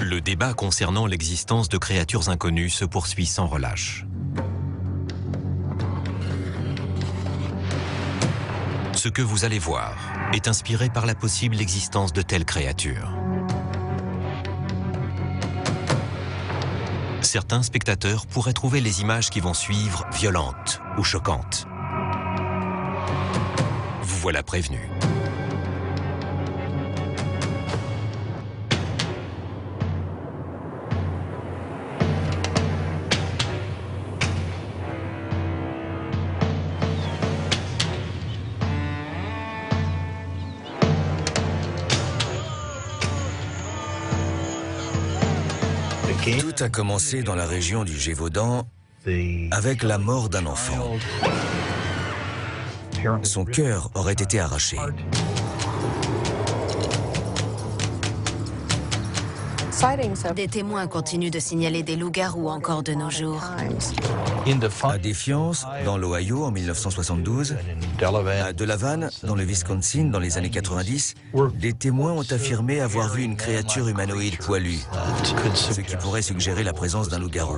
Le débat concernant l'existence de créatures inconnues se poursuit sans relâche. Ce que vous allez voir est inspiré par la possible existence de telles créatures. Certains spectateurs pourraient trouver les images qui vont suivre violentes ou choquantes. Vous voilà prévenu. Tout a commencé dans la région du Gévaudan avec la mort d'un enfant. Son cœur aurait été arraché. Des témoins continuent de signaler des loups-garous encore de nos jours. À Défiance, dans l'Ohio en 1972, à Delavan, dans le Wisconsin, dans les années 90, des témoins ont affirmé avoir vu une créature humanoïde poilue, ce qui pourrait suggérer la présence d'un loup-garou.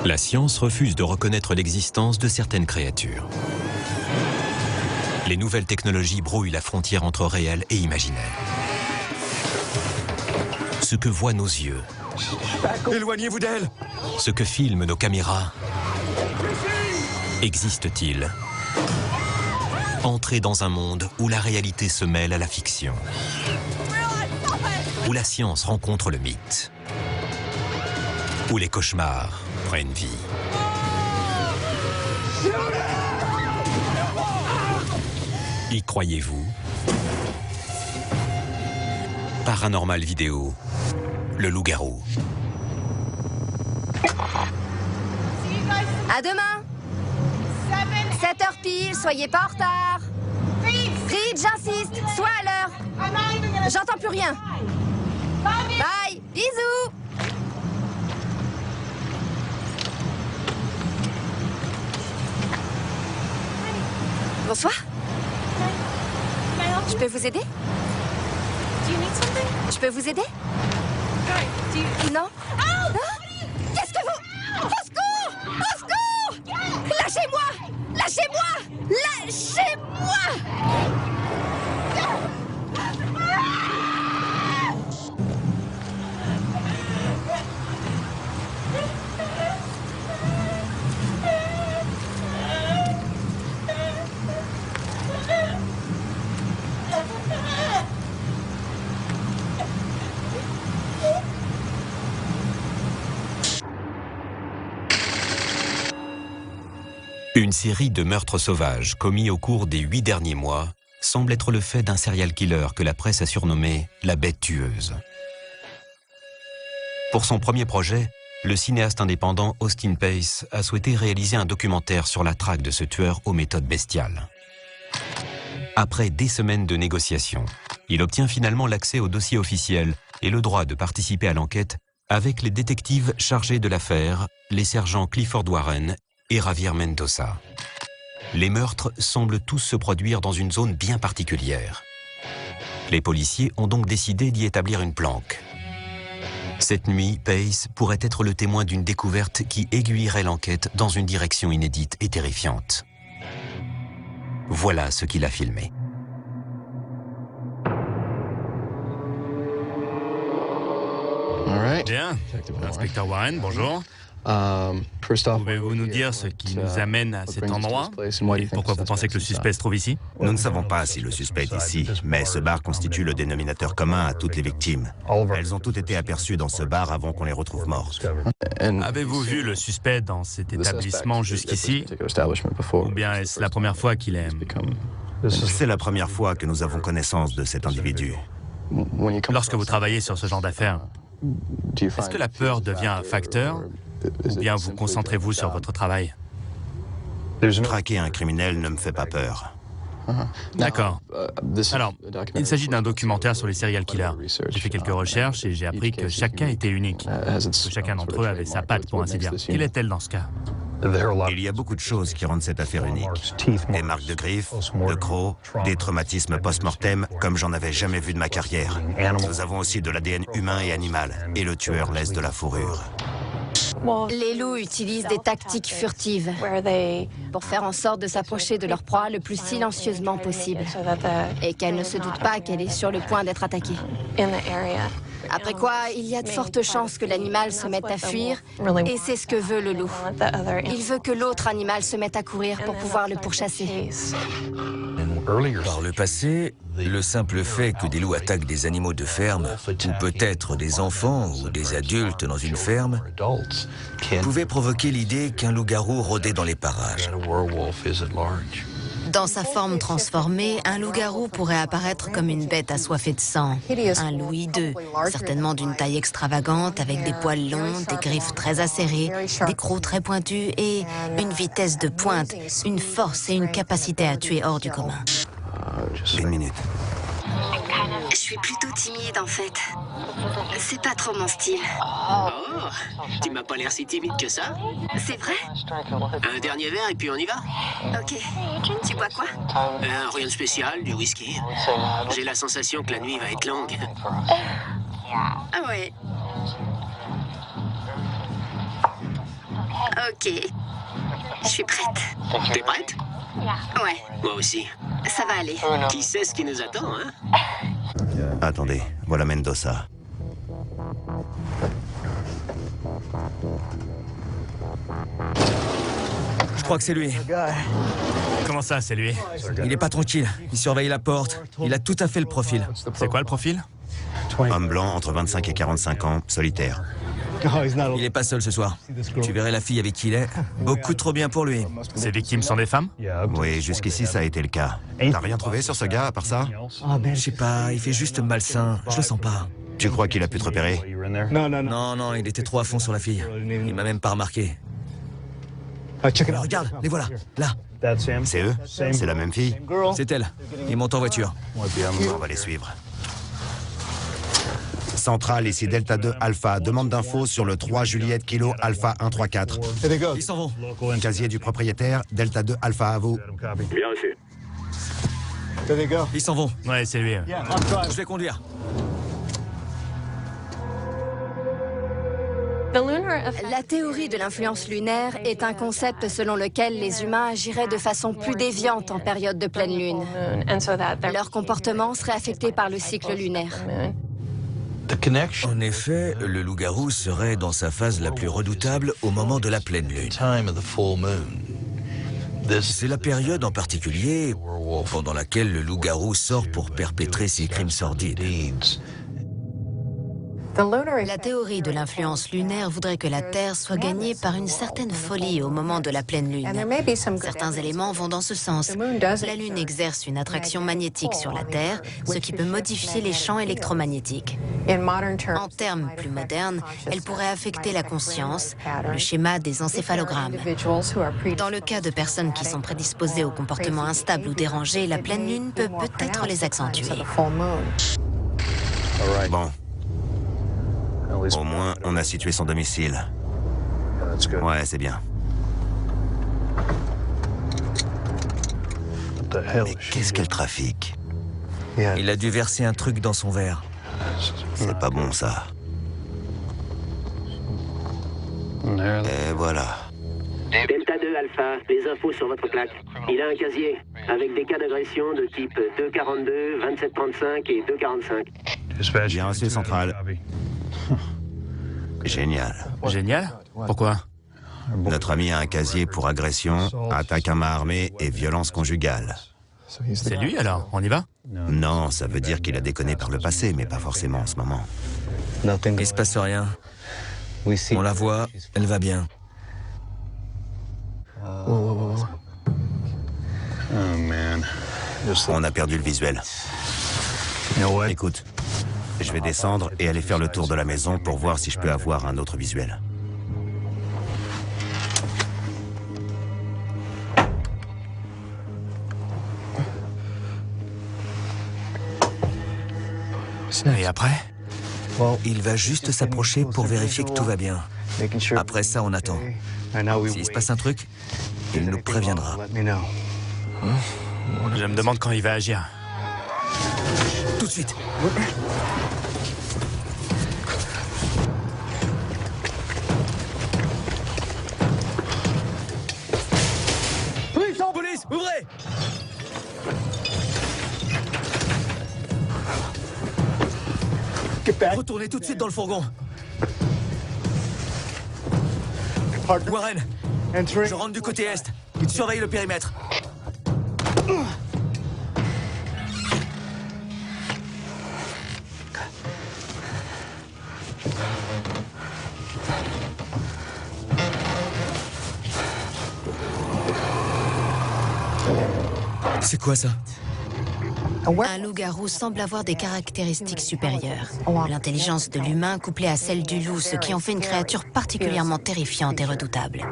La science refuse de reconnaître l'existence de certaines créatures. Les nouvelles technologies brouillent la frontière entre réel et imaginaire. Ce que voient nos yeux, Éloignez-vous d'elle! ce que filment nos caméras, existe-t-il? Entrez dans un monde où la réalité se mêle à la fiction, où la science rencontre le mythe, où les cauchemars prennent vie. Y croyez-vous? Paranormal Vidéo, le loup-garou. À demain! 7h pile, soyez pas en retard! Reed, j'insiste, sois à l'heure! J'entends plus rien! Bye! Bisous! Bonsoir. Je peux vous aider? Je peux vous aider? Non? Ah! Qu'est-ce que vous... Au secours! Au secours! Lâchez-moi! Lâchez-moi! Lâchez-moi! Une série de meurtres sauvages commis au cours des 8 derniers mois semble être le fait d'un serial killer que la presse a surnommé la bête tueuse. Pour son premier projet, le cinéaste indépendant Austin Pace a souhaité réaliser un documentaire sur la traque de ce tueur aux méthodes bestiales. Après des semaines de négociations, il obtient finalement l'accès au dossier officiel et le droit de participer à l'enquête avec les détectives chargés de l'affaire, les sergents Clifford Warren et Javier Mendoza. Les meurtres semblent tous se produire dans une zone bien particulière. Les policiers ont donc décidé d'y établir une planque. Cette nuit, Pace pourrait être le témoin d'une découverte qui aiguillerait l'enquête dans une direction inédite et terrifiante. Voilà ce qu'il a filmé. Bien. Inspecteur Warren, bonjour. Pouvez-vous nous dire ce qui nous amène à cet endroit et pourquoi vous pensez que le suspect se trouve ici? Nous ne savons pas si le suspect est ici, mais ce bar constitue le dénominateur commun à toutes les victimes. Elles ont toutes été aperçues dans ce bar avant qu'on les retrouve mortes. Avez-vous vu le suspect dans cet établissement jusqu'ici? Ou bien est-ce la première fois qu'il est... C'est la première fois que nous avons connaissance de cet individu. Lorsque vous travaillez sur ce genre d'affaires, est-ce que la peur devient un facteur ou bien vous concentrez-vous sur votre travail? Traquer un criminel ne me fait pas peur. D'accord. Alors, il s'agit d'un documentaire sur les serial killers. J'ai fait quelques recherches et j'ai appris que chaque cas était unique, que chacun d'entre eux avait sa patte, pour ainsi dire. Quelle est-elle dans ce cas? Il y a beaucoup de choses qui rendent cette affaire unique. Des marques de griffes, de crocs, des traumatismes post-mortem comme j'en avais jamais vu de ma carrière. Nous avons aussi de l'ADN humain et animal, et le tueur laisse de la fourrure. Les loups utilisent des tactiques furtives pour faire en sorte de s'approcher de leur proie le plus silencieusement possible et qu'elle ne se doute pas qu'elle est sur le point d'être attaquée. Après quoi, il y a de fortes chances que l'animal se mette à fuir, et c'est ce que veut le loup. Il veut que l'autre animal se mette à courir pour pouvoir le pourchasser. Par le passé, le simple fait que des loups attaquent des animaux de ferme, ou peut-être des enfants ou des adultes dans une ferme, pouvait provoquer l'idée qu'un loup-garou rôdait dans les parages. Dans sa forme transformée, un loup-garou pourrait apparaître comme une bête assoiffée de sang. Un loup hideux, certainement d'une taille extravagante, avec des poils longs, des griffes très acérées, des crocs très pointus et une vitesse de pointe, une force et une capacité à tuer hors du commun. Une minute. Je suis plutôt timide en fait. C'est pas trop mon style. Oh, tu m'as pas l'air si timide que ça. C'est vrai? Un dernier verre et puis on y va. Ok. Tu bois quoi? Rien de spécial, du whisky. J'ai la sensation que la nuit va être longue. Ah ouais. Ok. Je suis prête. T'es prête? Ouais, Moi aussi. ça va aller. Qui sait ce qui nous attend, hein? Attendez, voilà Mendoza. Je crois que c'est lui. Comment ça, c'est lui? Il n'est pas tranquille. Il surveille la porte. Il a tout à fait le profil. C'est quoi le profil? Homme blanc entre 25 et 45 ans, solitaire. Il n'est pas seul ce soir. Tu verrais la fille avec qui il est. Beaucoup trop bien pour lui. Ses victimes sont des femmes? Oui, jusqu'ici ça a été le cas. T'as rien trouvé sur ce gars à part ça? Je sais pas, il fait juste malsain. Je le sens pas. Tu crois qu'il a pu te repérer? Non, il était trop à fond sur la fille. Il m'a même pas remarqué. Regarde, les voilà, là. C'est eux? C'est la même fille? C'est elle. Ils montent en voiture. On va les suivre. Centrale, ici Delta 2 Alpha. Demande d'infos sur le 3 Juliette Kilo Alpha 134. Ils s'en vont. Casier du propriétaire, Delta 2 Alpha à vous. Bien reçu. Ils s'en vont. Ouais, c'est lui. Je vais conduire. La théorie de l'influence lunaire est un concept selon lequel les humains agiraient de façon plus déviante en période de pleine lune. Leur comportement serait affecté par le cycle lunaire. En effet, le loup-garou serait dans sa phase la plus redoutable au moment de la pleine lune. C'est la période en particulier pendant laquelle le loup-garou sort pour perpétrer ses crimes sordides. La théorie de l'influence lunaire voudrait que la Terre soit gagnée par une certaine folie au moment de la pleine lune. Certains éléments vont dans ce sens. La Lune exerce une attraction magnétique sur la Terre, ce qui peut modifier les champs électromagnétiques. En termes plus modernes, elle pourrait affecter la conscience, le schéma des encéphalogrammes. Dans le cas de personnes qui sont prédisposées au comportement instable ou dérangé, la pleine lune peut peut-être les accentuer. Bon. Au moins, on a situé son domicile. Ouais, c'est bien. Mais qu'est-ce qu'elle trafique? Il a dû verser un truc dans son verre. C'est pas bon, ça. Et voilà. Delta 2 Alpha, les infos sur votre plaque. Il a un casier avec des cas d'agression de type 242, 2735 et 245. Bien reçu, Centrale. Génial. Génial? Pourquoi? Notre ami a un casier pour agression, attaque à main armée et violence conjugale. C'est lui alors? On y va? Non, ça veut dire qu'il a déconné par le passé, mais pas forcément en ce moment. Il se passe rien. On la voit, elle va bien. On a perdu le visuel. Écoute, je vais descendre et aller faire le tour de la maison pour voir si je peux avoir un autre visuel. Et après? Il va juste s'approcher pour vérifier que tout va bien. Après ça, on attend. S'il se passe un truc, il nous préviendra. Je me demande quand il va agir. Tout de suite. Police, ouvrez! Retournez tout de suite dans le fourgon. Warren, je rentre du côté est. Il surveille le périmètre. C'est quoi ça? Un loup-garou semble avoir des caractéristiques supérieures. L'intelligence de l'humain couplée à celle du loup, ce qui en fait une créature particulièrement terrifiante et redoutable.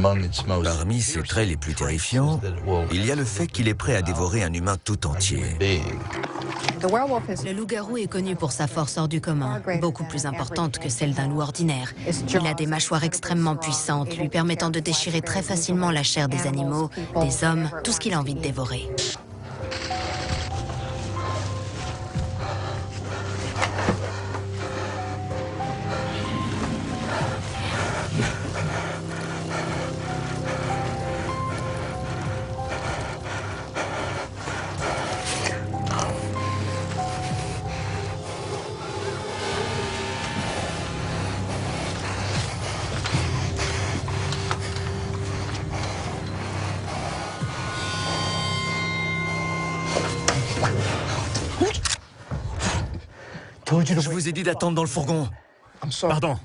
Parmi ses traits les plus terrifiants, il y a le fait qu'il est prêt à dévorer un humain tout entier. Le loup-garou est connu pour sa force hors du commun, beaucoup plus importante que celle d'un loup ordinaire. Il a des mâchoires extrêmement puissantes, lui permettant de déchirer très facilement la chair des animaux, des hommes, tout ce qu'il a envie de dévorer. Je vous ai dit d'attendre dans le fourgon. Pardon.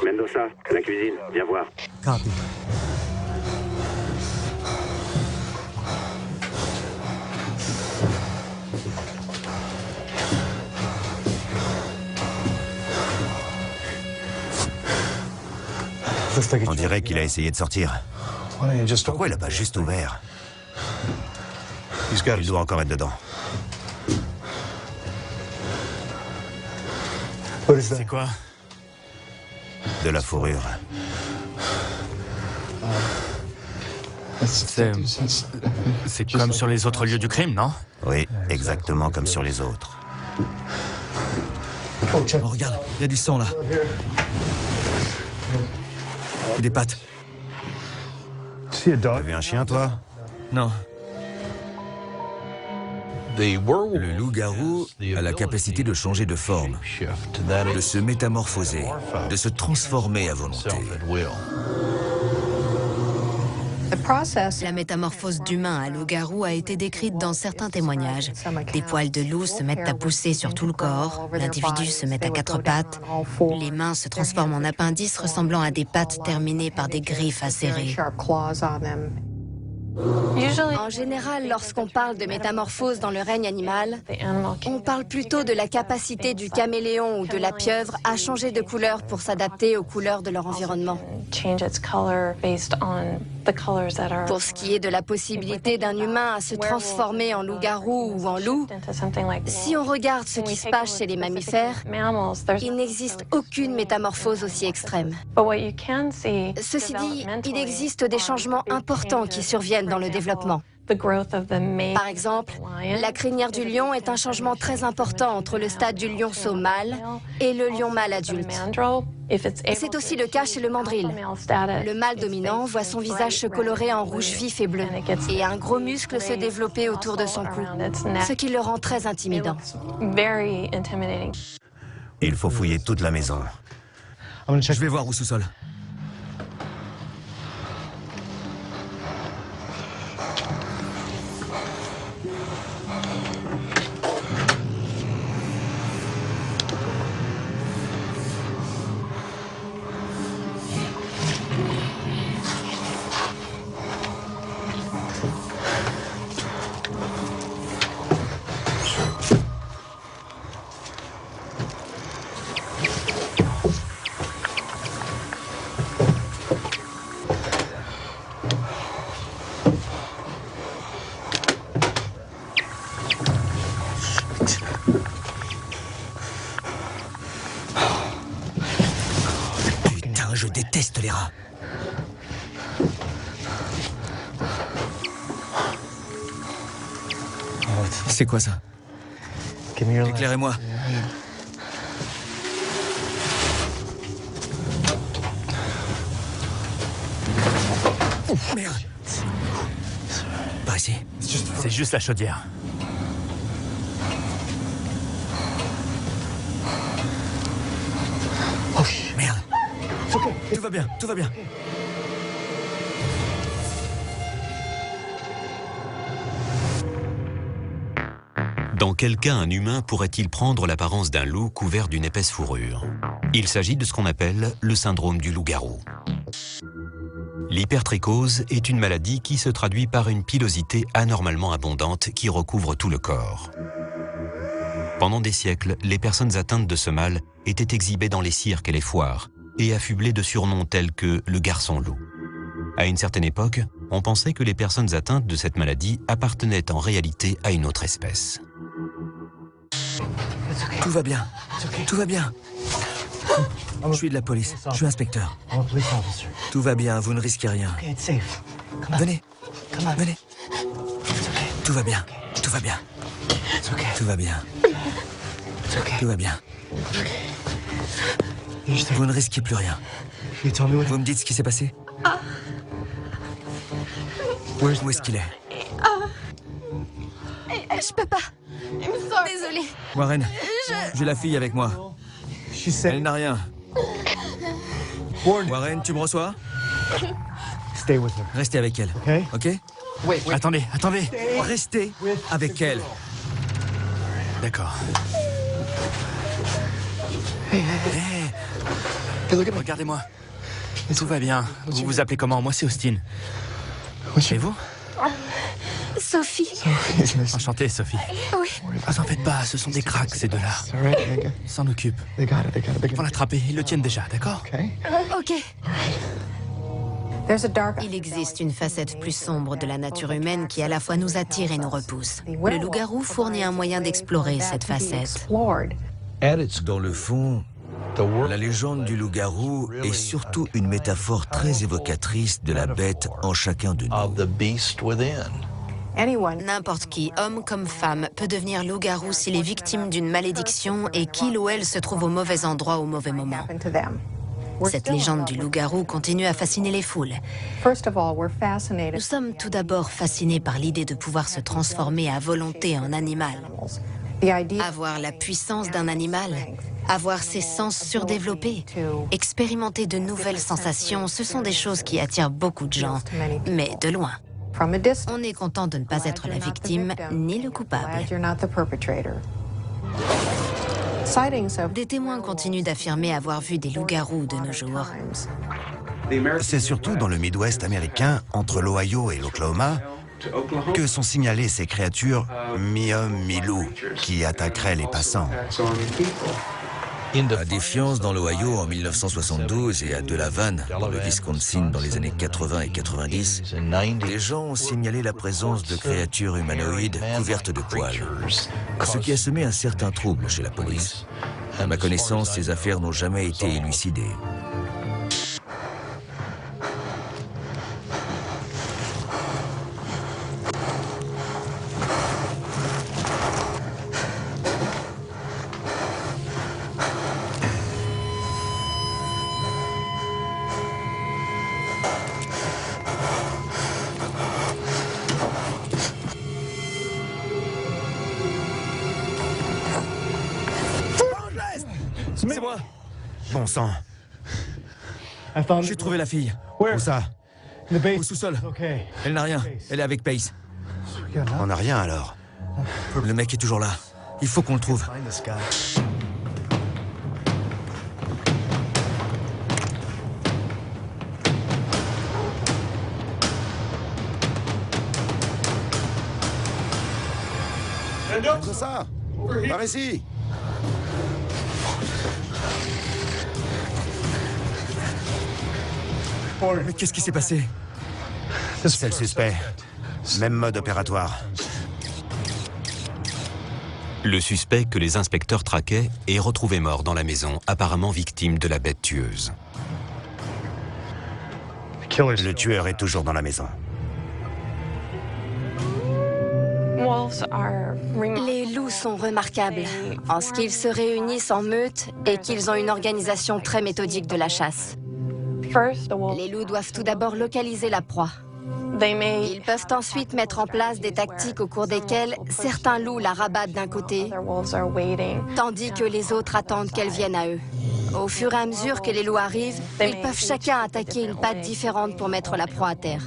Mendoza, la cuisine, viens voir. Copy. On dirait qu'il a essayé de sortir. Pourquoi il n'a pas juste ouvert? Il doit encore être dedans. C'est quoi? De la fourrure. C'est comme sur les autres lieux du crime, non? Oui, exactement comme sur les autres. Oh, regarde, il y a du sang là. Et des pattes. T'as vu un chien, toi? Non. Le loup-garou a la capacité de changer de forme, de se métamorphoser, de se transformer à volonté. La métamorphose d'humain à loup-garou a été décrite dans certains témoignages. Des poils de loup se mettent à pousser sur tout le corps, l'individu se met à quatre pattes, les mains se transforment en appendices ressemblant à des pattes terminées par des griffes acérées. En général, lorsqu'on parle de métamorphose dans le règne animal, on parle plutôt de la capacité du caméléon ou de la pieuvre à changer de couleur pour s'adapter aux couleurs de leur environnement. Pour ce qui est de la possibilité d'un humain à se transformer en loup-garou ou en loup, si on regarde ce qui se passe chez les mammifères, il n'existe aucune métamorphose aussi extrême. Ceci dit, il existe des changements importants qui surviennent dans le développement. Par exemple, la crinière du lion est un changement très important entre le stade du lionceau mâle et le lion mâle adulte. C'est aussi le cas chez le mandrill. Le mâle dominant voit son visage se colorer en rouge vif et bleu et un gros muscle se développer autour de son cou, ce qui le rend très intimidant. Il faut fouiller toute la maison. Je vais voir au sous-sol. déteste les rats. C'est quoi ça? Éclairez-moi. Merde. Par ici. C'est juste la chaudière. Merde. Tout va bien, tout va bien. Dans quel cas un humain pourrait-il prendre l'apparence d'un loup couvert d'une épaisse fourrure? Il s'agit de ce qu'on appelle le syndrome du loup-garou. L'hypertrichose est une maladie qui se traduit par une pilosité anormalement abondante qui recouvre tout le corps. Pendant des siècles, les personnes atteintes de ce mal étaient exhibées dans les cirques et les foires et affublées de surnoms tels que le garçon loup. À une certaine époque, on pensait que les personnes atteintes de cette maladie appartenaient en réalité à une autre espèce. Tout va bien. Tout va bien. Je suis de la police. Je suis inspecteur. Tout va bien, vous ne risquez rien. Venez. Venez. Tout va bien. Tout va bien. Tout va bien. Tout va bien. Vous ne risquez plus rien. Vous me dites ce qui s'est passé? Où est-ce qu'il est? Je peux pas. Désolée. Warren, j'ai la fille avec moi. Elle n'a rien. Warren, tu me reçois? Restez avec elle. Ok? Attendez. Restez avec elle. D'accord. Regardez-moi. Tout va bien. Vous vous appelez comment? Moi, c'est Austin. Et vous? Sophie. Enchanté, Sophie. Oui. Vous en faites pas, ce sont des cracks, ces deux-là. Ils s'en occupent. Ils vont l'attraper, ils le tiennent déjà, d'accord? Ok. Il existe une facette plus sombre de la nature humaine qui à la fois nous attire et nous repousse. Le loup-garou fournit un moyen d'explorer cette facette. Dans le fond, la légende du loup-garou est surtout une métaphore très évocatrice de la bête en chacun de nous. N'importe qui, homme comme femme, peut devenir loup-garou s'il est victime d'une malédiction et qu'il ou elle se trouve au mauvais endroit au mauvais moment. Cette légende du loup-garou continue à fasciner les foules. Nous sommes tout d'abord fascinés par l'idée de pouvoir se transformer à volonté en animal. Avoir la puissance d'un animal, avoir ses sens surdéveloppés, expérimenter de nouvelles sensations, ce sont des choses qui attirent beaucoup de gens, mais de loin. On est content de ne pas être la victime ni le coupable. Des témoins continuent d'affirmer avoir vu des loups-garous de nos jours. C'est surtout dans le Midwest américain, entre l'Ohio et l'Oklahoma, que sont signalées ces créatures mi-homme, mi-loup qui attaqueraient les passants. À Défiance, dans l'Ohio, en 1972, et à Delavan, dans le Wisconsin, dans les années 80 et 90, les gens ont signalé la présence de créatures humanoïdes couvertes de poils, ce qui a semé un certain trouble chez la police. À ma connaissance, ces affaires n'ont jamais été élucidées. C'est moi. Bon sang. J'ai trouvé la fille. Où ça? Au sous-sol. Elle n'a rien. Elle est avec Pace. On n'a rien alors. Le mec est toujours là. Il faut qu'on le trouve. C'est ça. Par ici. Mais qu'est-ce qui s'est passé? C'est le suspect. Même mode opératoire. Le suspect que les inspecteurs traquaient est retrouvé mort dans la maison, apparemment victime de la bête tueuse. Le tueur est toujours dans la maison. Les loups sont remarquables en ce qu'ils se réunissent en meute et qu'ils ont une organisation très méthodique de la chasse. Les loups doivent tout d'abord localiser la proie. Ils peuvent ensuite mettre en place des tactiques au cours desquelles certains loups la rabattent d'un côté, tandis que les autres attendent qu'elle vienne à eux. Au fur et à mesure que les loups arrivent, ils peuvent chacun attaquer une patte différente pour mettre la proie à terre.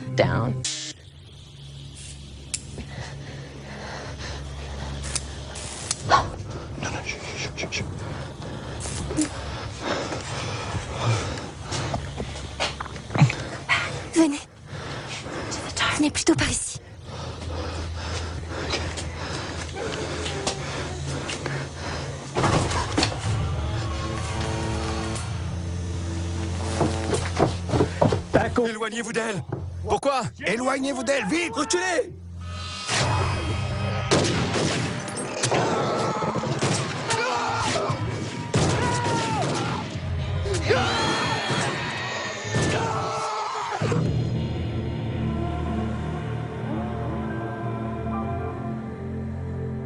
Venez. Venez plutôt par ici. Éloignez-vous d'elle! Pourquoi? Éloignez-vous d'elle, vite! Reculez!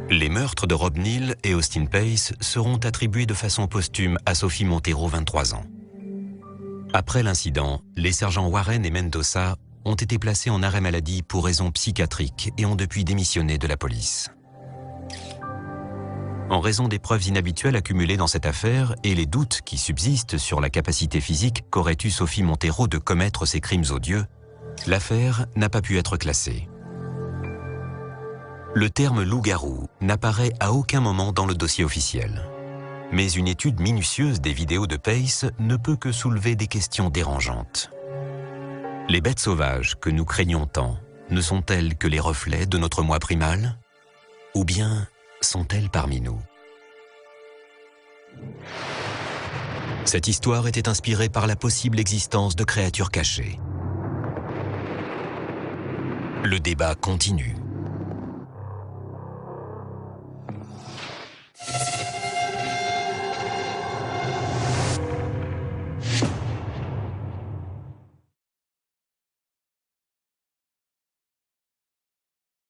Les meurtres de Rob Neal et Austin Pace seront attribués de façon posthume à Sophie Montero, 23 ans. Après l'incident, les sergents Warren et Mendoza ont été placés en arrêt maladie pour raisons psychiatriques et ont depuis démissionné de la police. En raison des preuves inhabituelles accumulées dans cette affaire et les doutes qui subsistent sur la capacité physique qu'aurait eue Sophie Montero de commettre ces crimes odieux, l'affaire n'a pas pu être classée. Le terme loup-garou n'apparaît à aucun moment dans le dossier officiel. Mais une étude minutieuse des vidéos de Pace ne peut que soulever des questions dérangeantes. Les bêtes sauvages que nous craignons tant ne sont-elles que les reflets de notre moi primal? Ou bien sont-elles parmi nous? Cette histoire était inspirée par la possible existence de créatures cachées. Le débat continue.